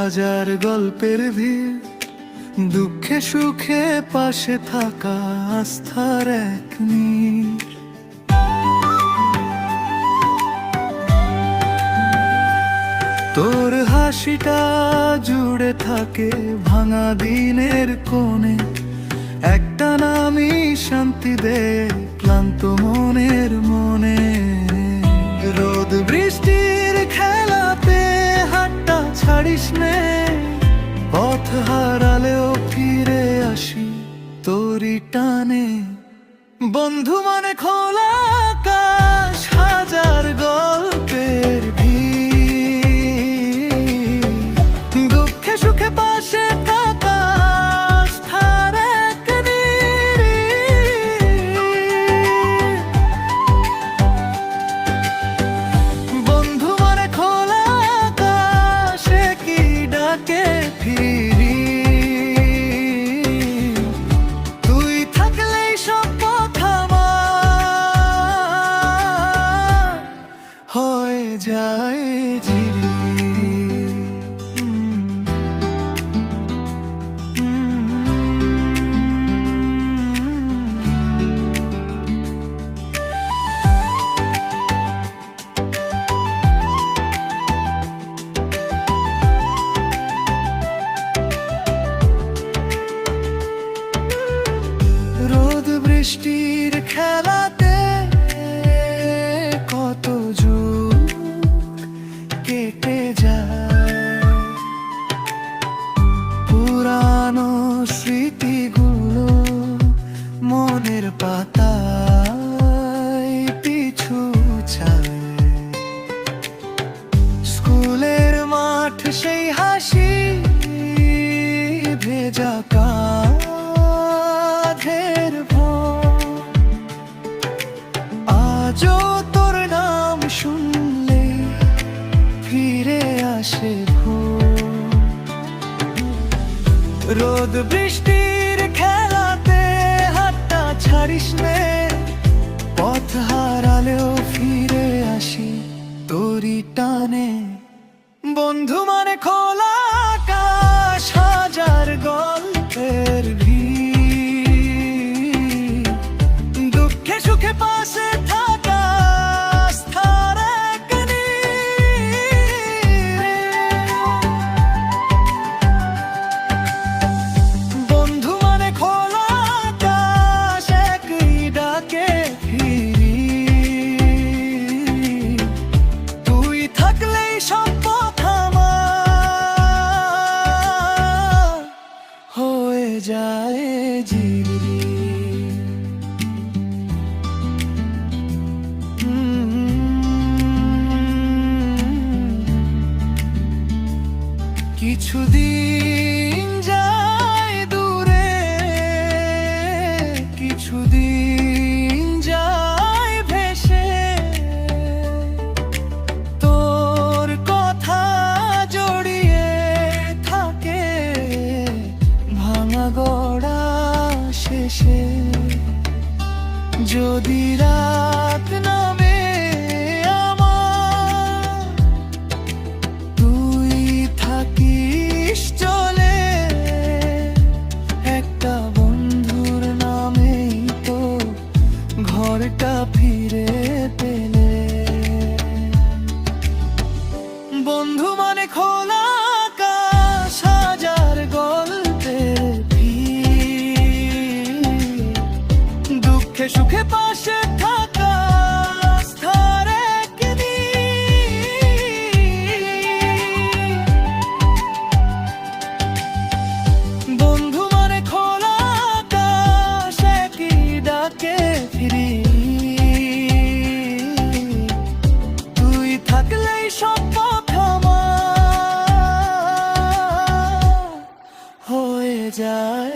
হাজার গল্পের ভিড়, দুঃখে সুখে পাশে থাকা আস্থার এক নীড়। তোর হাসিটা জুড়ে থাকে ভাঙা দিনের কোণে, একটা নামই শান্তি দে ক্লান্ত মনের মনে। রোদ বৃষ্টির খেলাতে হাতটা ছাড়িস নে, পথ হারালেও ফিরে আসি তোরই টানে। বন্ধু মানে খোলা আকাশ, হাজার গল্পের ভিড়, দুঃখে সুখে পাশে থাকা আস্থার এক নীড়। বন্ধু মানে খোলা আকাশ, কি ডাকে ফিরি, তুই থাকলেই সব পথ আমার হয়ে যায় ঝিরি। রোদ বৃষ্টির খেলাতে কত যুগ কেটে যায়, পুরানো স্মৃতিগুলো মনের পাতায় পিছু ছায়। স্কুলের মাঠ সেই হাসি, ভেজা কাঁধের ভর, আজও তোর নাম শুনলে ফিরে আসে ভোর। রোদ বৃষ্টির খেলাতে হাতটা ছাড়িস নে, পথ হারালেও ফিরে আসি তোরই টানে। বন্ধু মানে খোলা আকাশ, হাজার গল্পের ভিড়, দুঃখে সুখে পাশে থাকা আস্থার এক নীড়। বন্ধু মানে খোলা আকাশ, একই ডাকে ফিরি, তুই থাকলেই সব পথ আমার হয়ে যায় ঝিরি। কিছুদিন যায় দূরে, কিছুদিন যায় ভেসে, তোর কথা জড়িয়ে থাকে ভাঙা গড়া শেষে। যদি রাত নামে আমার, তুই থাকিস চলে, একটা বন্ধুর নামেই তো ঘরটা ফিরে পেলে। বন্ধু মানে খোলা আকাশ, হাজার গল্পের ভিড়, দুঃখে সুখে পাশে থাকা আস্থার এক নীড়। বন্ধু মানে খোলা আকাশ, একই ডাকে ফিরি, তুই থাকলেই সব পথ আমার হয়ে যায়।